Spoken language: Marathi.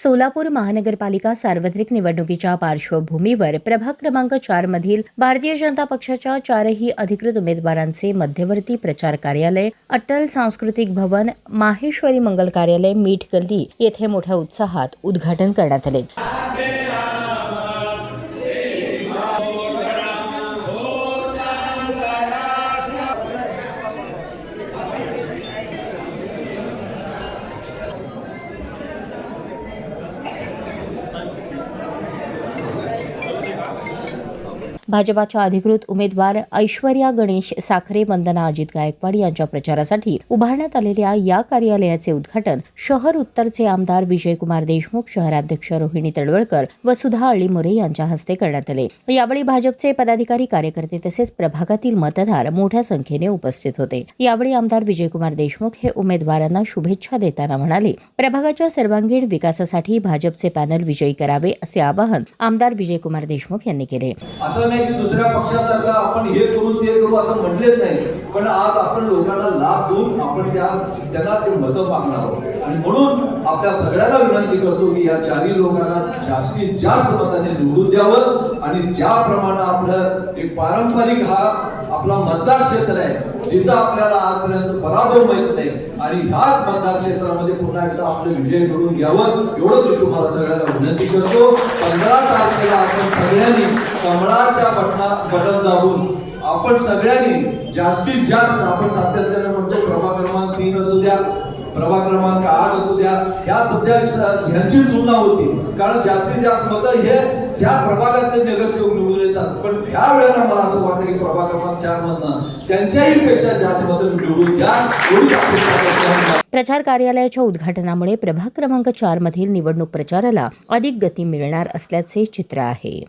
सोलापूर महानगरपालिका सार्वत्रिक निवडणुकीच्या पार्श्वभूमीवर प्रभाग क्रमांक 4 मधील भारतीय जनता पक्षाच्या 4ही अधिकृत उमेदवारांचे मध्यवर्ती प्रचार कार्यालय, अटल सांस्कृतिक भवन, माहेश्वरी मंगल कार्यालय, मीठ गल्ली येथे मोठ्या उत्साहात उद्घाटन करण्यात आले. भाजपाच्या अधिकृत उमेदवार ऐश्वर्या गणेश साखरे, वंदना अजित गायकवाड यांच्या प्रचारासाठी उभारण्यात आलेल्या या कार्यालयाचे उद्घाटन शहर उत्तरचे आमदार विजयकुमार देशमुख, शहराध्यक्ष रोहिणी तडवळकर व सुधा अळीमोरे यांच्या हस्ते करण्यात आले. यावेळी भाजपचे पदाधिकारी, कार्यकर्ते तसेच प्रभागातील मतदार मोठ्या संख्येने उपस्थित होते. यावेळी आमदार विजयकुमार देशमुख हे उमेदवारांना शुभेच्छा देताना म्हणाले, प्रभागाच्या सर्वांगीण विकासासाठी भाजपचे पॅनल विजयी करावे असे आवाहन आमदार विजयकुमार देशमुख यांनी केले. की दुसऱ्या पक्षासारखं आपण हे करू ते करू असं म्हटलेच नाही, पण आज आपण लोकांना लाभ देऊन आपण त्यांना ते मतं मागणार आहोत. आणि म्हणून आपल्या सगळ्यांना विनंती करतो की या चारही लोकांना जास्तीत जास्त मताने निवडून द्यावं. आणि ज्याप्रमाणे आपलं एक पारंपरिक हा आपला मतदार क्षेत्र आहे, जिथं आपल्याला आजपर्यंत पराभव माहित नाही, आणि ह्याच मतदार क्षेत्रामध्ये पुन्हा एकदा आपलं विजय करून घ्यावं एवढं मी तुम्हाला सगळ्यांना विनंती करतो. 15 तारखेला आपण सगळ्यांनी कमळाच्या बटन दाबून आपण सगळ्यांनी जास्तीत जास्त आपण सातत्याने म्हणतो प्रभाग क्रमांक 3 असू द्या, प्रभाग क्रमांक 8 असू द्या, ह्या सध्या ह्यांची तुलना होती, कारण जास्तीत जास्त मतं हे त्या प्रभागातले नगरसेवक निवडून येतात. पण ह्या वेळेला मला असं वाटतं की प्रभाग क्रमांक 4 मधनं त्यांच्याही पेक्षा जास्त मतं निवडून द्या. प्रचार कार्यालयाच्या उद्घाटनामुळे प्रभाग क्रमांक 4 मधील निवडणूक प्रचाराला अधिक गती मिळणार असल्याचे चित्र आहे.